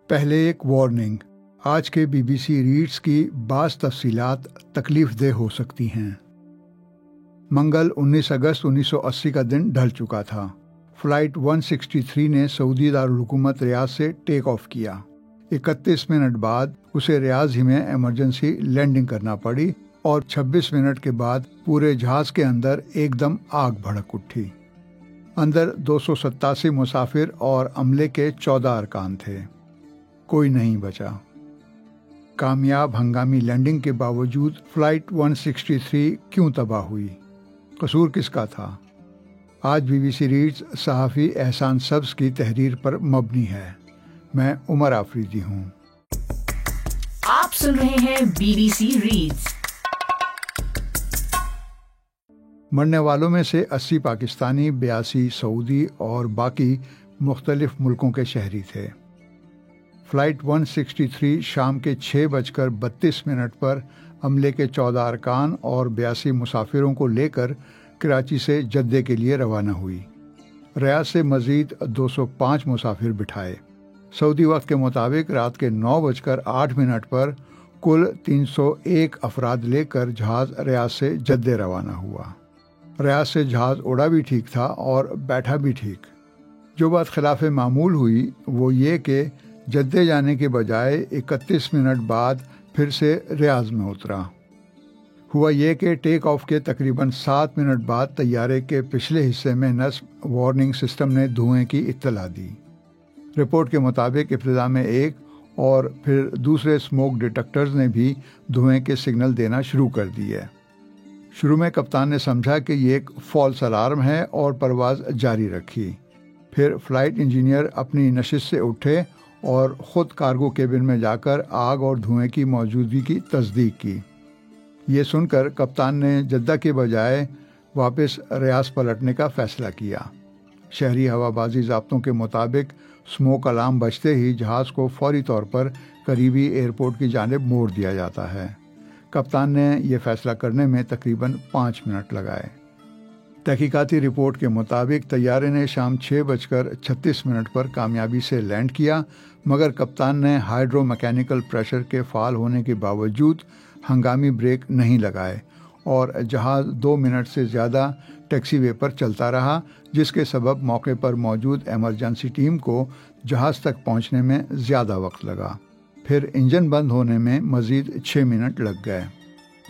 پہلے ایک وارننگ، آج کے بی بی سی ریڈز کی بعض تفصیلات تکلیف دہ ہو سکتی ہیں۔ منگل 19 اگست 1980 کا دن ڈھل چکا تھا۔ فلائٹ 163 نے سعودی دارالحکومت ریاض سے ٹیک آف کیا۔ 31 منٹ بعد اسے ریاض ہی میں ایمرجنسی لینڈنگ کرنا پڑی اور 26 منٹ کے بعد پورے جہاز کے اندر ایک دم آگ بھڑک اٹھی۔ اندر 287 مسافر اور عملے کے 14 ارکان تھے۔ کوئی نہیں بچا۔ کامیاب ہنگامی لینڈنگ کے باوجود فلائٹ 163 کیوں تباہ ہوئی؟ قصور کس کا تھا؟ آج بی بی سی ریڈز صحافی احسان سبز کی تحریر پر مبنی ہے۔ میں عمر آفریدی ہوں۔ آپ سن رہے ہیں بی بی سی ریڈز۔ مرنے والوں میں سے 80 پاکستانی، 82 سعودی اور باقی مختلف ملکوں کے شہری تھے۔ فلائٹ 163 شام کے 6:32 پر عملے کے 14 ارکان اور 82 مسافروں کو لے کر کراچی سے جدہ کے لیے روانہ ہوئی۔ ریاض سے مزید 205 مسافر بٹھائے۔ سعودی وقت کے مطابق رات کے 9:08 پر کل 301 افراد لے کر جہاز ریاض سے جدہ روانہ ہوا۔ ریاض سے جہاز اڑا بھی ٹھیک تھا اور بیٹھا بھی ٹھیک۔ جو بات خلاف معمول ہوئی وہ یہ کہ جدہ جانے کے بجائے 31 منٹ بعد پھر سے ریاض میں اترا۔ ہوا یہ کہ ٹیک آف کے تقریباً 7 منٹ بعد طیارے کے پچھلے حصے میں نصب وارننگ سسٹم نے دھوئیں کی اطلاع دی۔ رپورٹ کے مطابق ابتدا میں ایک اور پھر دوسرے اسموک ڈیٹیکٹرز نے بھی دھوئیں کے سگنل دینا شروع کر دیے۔ شروع میں کپتان نے سمجھا کہ یہ ایک فالس الارم ہے اور پرواز جاری رکھی۔ پھر فلائٹ انجینئر اپنی نشست سے اٹھے اور خود کارگو کیبن میں جا کر آگ اور دھوئیں کی موجودگی کی تصدیق کی۔ یہ سن کر کپتان نے جدہ کے بجائے واپس ریاض پلٹنے کا فیصلہ کیا۔ شہری ہوا بازی ضابطوں کے مطابق اسموک الارم بجتے ہی جہاز کو فوری طور پر قریبی ایئرپورٹ کی جانب موڑ دیا جاتا ہے۔ کپتان نے یہ فیصلہ کرنے میں تقریباً 5 منٹ لگائے۔ تحقیقاتی رپورٹ کے مطابق طیارے نے شام 6:36 پر کامیابی سے لینڈ کیا، مگر کپتان نے ہائیڈرو میکینیکل پریشر کے فعال ہونے کے باوجود ہنگامی بریک نہیں لگائے اور جہاز 2 منٹ سے زیادہ ٹیکسی وے پر چلتا رہا، جس کے سبب موقع پر موجود ایمرجنسی ٹیم کو جہاز تک پہنچنے میں زیادہ وقت لگا۔ پھر انجن بند ہونے میں مزید 6 منٹ لگ گئے۔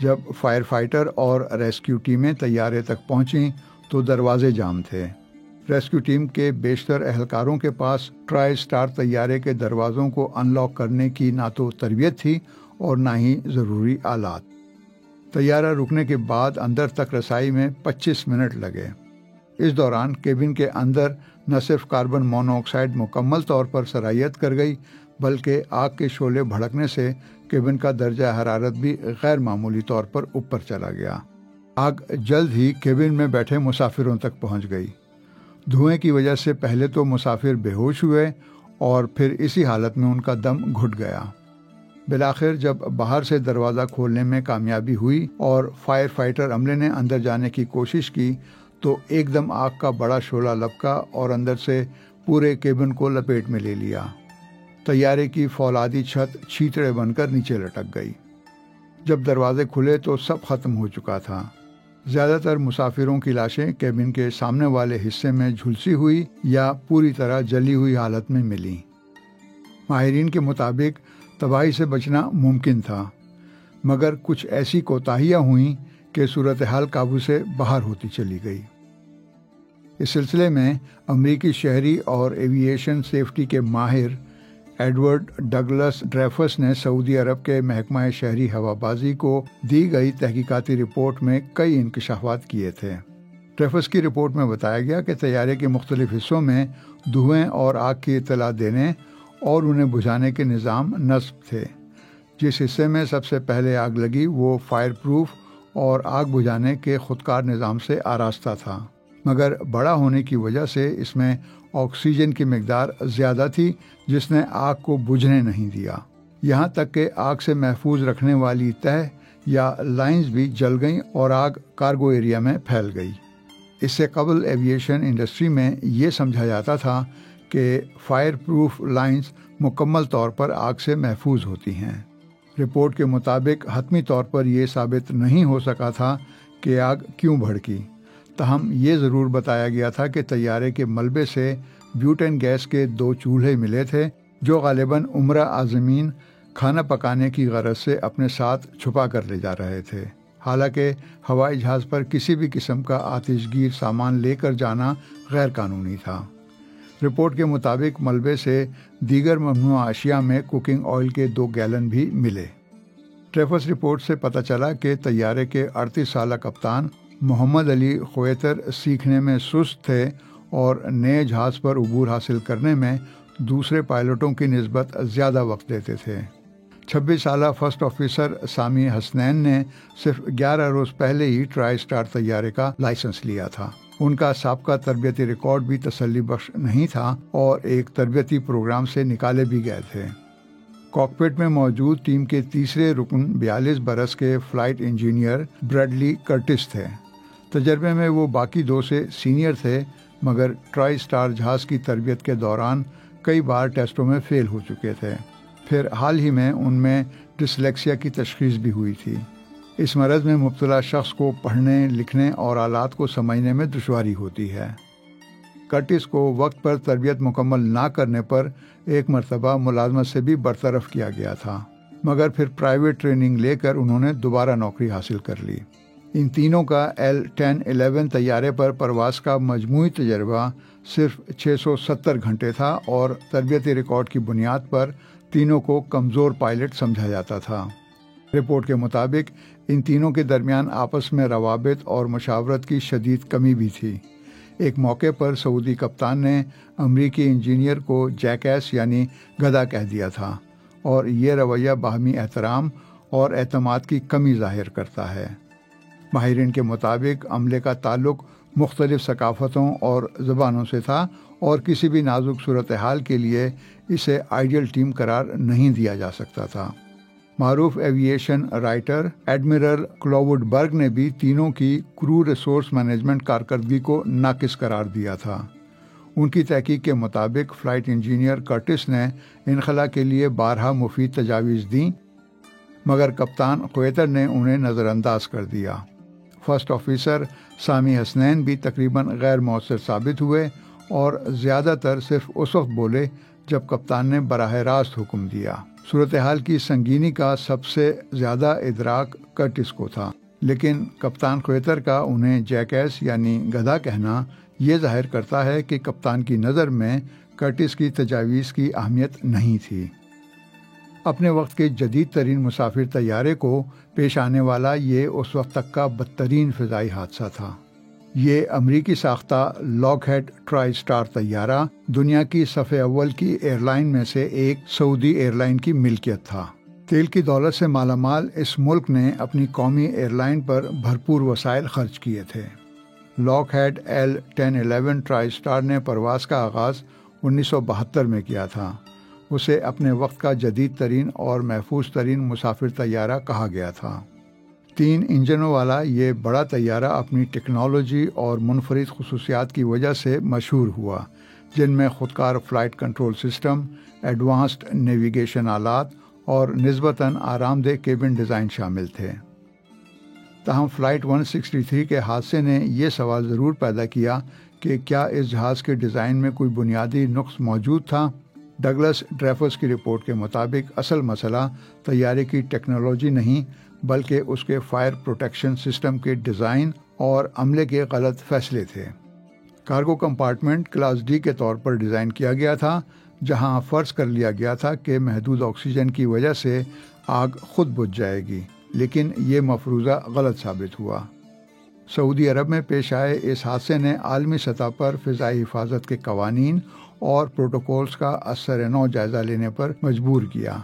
جب فائر فائٹر اور ریسکیو ٹیمیں طیارے تک پہنچیں تو دروازے جام تھے۔ ریسکیو ٹیم کے بیشتر اہلکاروں کے پاس ٹرائی اسٹار طیارے کے دروازوں کو ان لاک کرنے کی نہ تو تربیت تھی اور نہ ہی ضروری آلات۔ طیارہ رکنے کے بعد اندر تک رسائی میں 25 منٹ لگے۔ اس دوران کیبن کے اندر نہ صرف کاربن مونو آکسائڈ مکمل طور پر سرایت کر گئی بلکہ آگ کے شعلے بھڑکنے سے کیبن کا درجہ حرارت بھی غیر معمولی طور پر اوپر چلا گیا۔ آگ جلد ہی کیبن میں بیٹھے مسافروں تک پہنچ گئی۔ دھوئیں کی وجہ سے پہلے تو مسافر بے ہوش ہوئے اور پھر اسی حالت میں ان کا دم گھٹ گیا۔ بالآخر جب باہر سے دروازہ کھولنے میں کامیابی ہوئی اور فائر فائٹر عملے نے اندر جانے کی کوشش کی تو ایک دم آگ کا بڑا شعلہ لپکا اور اندر سے پورے کیبن کو لپیٹ میں لے لیا۔ طیارے کی فولادی چھت چھیتڑے بن کر نیچے لٹک گئی۔ جب دروازے کھلے تو سب ختم ہو چکا تھا۔ زیادہ تر مسافروں کی لاشیں کیبن کے سامنے والے حصے میں جھلسی ہوئی یا پوری طرح جلی ہوئی حالت میں ملیں۔ ماہرین کے مطابق تباہی سے بچنا ممکن تھا، مگر کچھ ایسی کوتاہیاں ہوئیں کہ صورتحال قابو سے باہر ہوتی چلی گئی۔ اس سلسلے میں امریکی شہری اور ایوییشن سیفٹی کے ماہر ایڈورڈ ڈگلس ڈریفس نے سعودی عرب کے محکمہ شہری ہوا بازی کو دی گئی تحقیقاتی رپورٹ میں کئی انکشافات کیے تھے۔ ڈریفس کی رپورٹ میں بتایا گیا کہ طیارے کے مختلف حصوں میں دھوئیں اور آگ کی اطلاع دینے اور انہیں بجھانے کے نظام نصب تھے۔ جس حصے میں سب سے پہلے آگ لگی وہ فائر پروف اور آگ بجھانے کے خودکار نظام سے آراستہ تھا، مگر بڑا ہونے کی وجہ سے اس میں آکسیجن کی مقدار زیادہ تھی جس نے آگ کو بجھنے نہیں دیا۔ یہاں تک کہ آگ سے محفوظ رکھنے والی تہ یا لائنز بھی جل گئیں اور آگ کارگو ایریا میں پھیل گئی۔ اس سے قبل ایوییشن انڈسٹری میں یہ سمجھا جاتا تھا کہ فائر پروف لائنز مکمل طور پر آگ سے محفوظ ہوتی ہیں۔ رپورٹ کے مطابق حتمی طور پر یہ ثابت نہیں ہو سکا تھا کہ آگ کیوں بھڑکی، تاہم یہ ضرور بتایا گیا تھا کہ طیارے کے ملبے سے بیوٹین گیس کے 2 چولہے ملے تھے جو غالباً عمرہ عازمین کھانا پکانے کی غرض سے اپنے ساتھ چھپا کر لے جا رہے تھے، حالانکہ ہوائی جہاز پر کسی بھی قسم کا آتش گیر سامان لے کر جانا غیر قانونی تھا۔ رپورٹ کے مطابق ملبے سے دیگر ممنوعہ اشیاء میں کوکنگ آئل کے 2 گیلن بھی ملے۔ ٹریفس رپورٹ سے پتہ چلا کہ طیارے کے 38 سالہ کپتان محمد علی خویتر سیکھنے میں سست تھے اور نئے جہاز پر عبور حاصل کرنے میں دوسرے پائلٹوں کی نسبت زیادہ وقت لیتے تھے۔ 26 سالہ فرسٹ آفیسر سامی حسنین نے صرف 11 روز پہلے ہی ٹرائی سٹار طیارے کا لائسنس لیا تھا۔ ان کا سابقہ تربیتی ریکارڈ بھی تسلی بخش نہیں تھا اور ایک تربیتی پروگرام سے نکالے بھی گئے تھے۔ کاکپٹ میں موجود ٹیم کے تیسرے رکن 42 برس کے فلائٹ انجینئر بریڈلی کرٹس تھے۔ تجربے میں وہ باقی 2 سے سینئر تھے، مگر ٹرائی سٹار جہاز کی تربیت کے دوران کئی بار ٹیسٹوں میں فیل ہو چکے تھے۔ پھر حال ہی میں ان میں ڈسلیکسیا کی تشخیص بھی ہوئی تھی۔ اس مرض میں مبتلا شخص کو پڑھنے، لکھنے اور آلات کو سمجھنے میں دشواری ہوتی ہے۔ کرٹس کو وقت پر تربیت مکمل نہ کرنے پر ایک مرتبہ ملازمت سے بھی برطرف کیا گیا تھا، مگر پھر پرائیویٹ ٹریننگ لے کر انہوں نے دوبارہ نوکری حاصل کر لی۔ ان تینوں کا L-10-11 طیارے پر پرواز کا مجموعی تجربہ صرف 670 گھنٹے تھا اور تربیتی ریکارڈ کی بنیاد پر تینوں کو کمزور پائلٹ سمجھا جاتا تھا۔ رپورٹ کے مطابق ان تینوں کے درمیان آپس میں روابط اور مشاورت کی شدید کمی بھی تھی۔ ایک موقع پر سعودی کپتان نے امریکی انجینئر کو جیکیس یعنی گدھا کہہ دیا تھا، اور یہ رویہ باہمی احترام اور اعتماد کی کمی ظاہر کرتا ہے۔ ماہرین کے مطابق عملے کا تعلق مختلف ثقافتوں اور زبانوں سے تھا اور کسی بھی نازک صورتحال کے لیے اسے آئیڈیل ٹیم قرار نہیں دیا جا سکتا تھا۔ معروف ایوییشن رائٹر ایڈمرل کلاوڈ برگ نے بھی تینوں کی کرو ریسورس مینجمنٹ کارکردگی کو ناقص قرار دیا تھا۔ ان کی تحقیق کے مطابق فلائٹ انجینئر کرٹس نے انخلا کے لیے بارہا مفید تجاویز دیں، مگر کپتان خویتر نے انہیں نظر انداز کر دیا۔ فرسٹ آفیسر سامی حسنین بھی تقریباً غیر مؤثر ثابت ہوئے اور زیادہ تر صرف اس وقت بولے جب کپتان نے براہ راست حکم دیا۔ صورتحال کی سنگینی کا سب سے زیادہ ادراک کرٹس کو تھا، لیکن کپتان خویتر کا انہیں جیکیس یعنی گدھا کہنا یہ ظاہر کرتا ہے کہ کپتان کی نظر میں کرٹس کی تجاویز کی اہمیت نہیں تھی۔ اپنے وقت کے جدید ترین مسافر طیارے کو پیش آنے والا یہ اس وقت تک کا بدترین فضائی حادثہ تھا۔ یہ امریکی ساختہ لاک ہیڈ ٹرائی سٹار طیارہ دنیا کی صف اول کی ایئر لائن میں سے ایک سعودی ایئر لائن کی ملکیت تھا۔ تیل کی دولت سے مالا مال اس ملک نے اپنی قومی ایئر لائن پر بھرپور وسائل خرچ کیے تھے۔ Lock head L-10-11 try star نے پرواز کا آغاز 1972 میں کیا تھا۔ اسے اپنے وقت کا جدید ترین اور محفوظ ترین مسافر طیارہ کہا گیا تھا۔ 3 انجنوں والا یہ بڑا طیارہ اپنی ٹیکنالوجی اور منفرد خصوصیات کی وجہ سے مشہور ہوا، جن میں خودکار flight control system, advanced navigation آلات اور نسبتاً آرام دہ کیبن ڈیزائن شامل تھے۔ تاہم فلائٹ 163 کے حادثے نے یہ سوال ضرور پیدا کیا کہ کیا اس جہاز کے ڈیزائن میں کوئی بنیادی نقص موجود تھا؟ ڈگلس ڈریفس کی رپورٹ کے مطابق اصل مسئلہ طیارے کی ٹیکنالوجی نہیں بلکہ اس کے فائر پروٹیکشن سسٹم کے ڈیزائن اور عملے کے غلط فیصلے تھے۔ کارگو کمپارٹمنٹ کلاس ڈی کے طور پر ڈیزائن کیا گیا تھا، جہاں فرض کر لیا گیا تھا کہ محدود آکسیجن کی وجہ سے آگ خود بجھ جائے گی، لیکن یہ مفروضہ غلط ثابت ہوا۔ سعودی عرب میں پیش آئے اس حادثے نے عالمی سطح پر فضائی حفاظت کے قوانین اور پروٹوکولز کا اثر نو جائزہ لینے پر مجبور کیا۔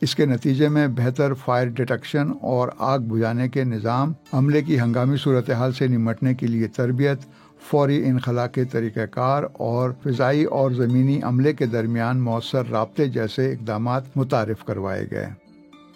اس کے نتیجے میں بہتر فائر ڈیٹیکشن اور آگ بجھانے کے نظام، عملے کی ہنگامی صورتحال سے نمٹنے کے لیے تربیت، فوری انخلا کے طریقہ کار اور فضائی اور زمینی عملے کے درمیان مؤثر رابطے جیسے اقدامات متعارف کروائے گئے۔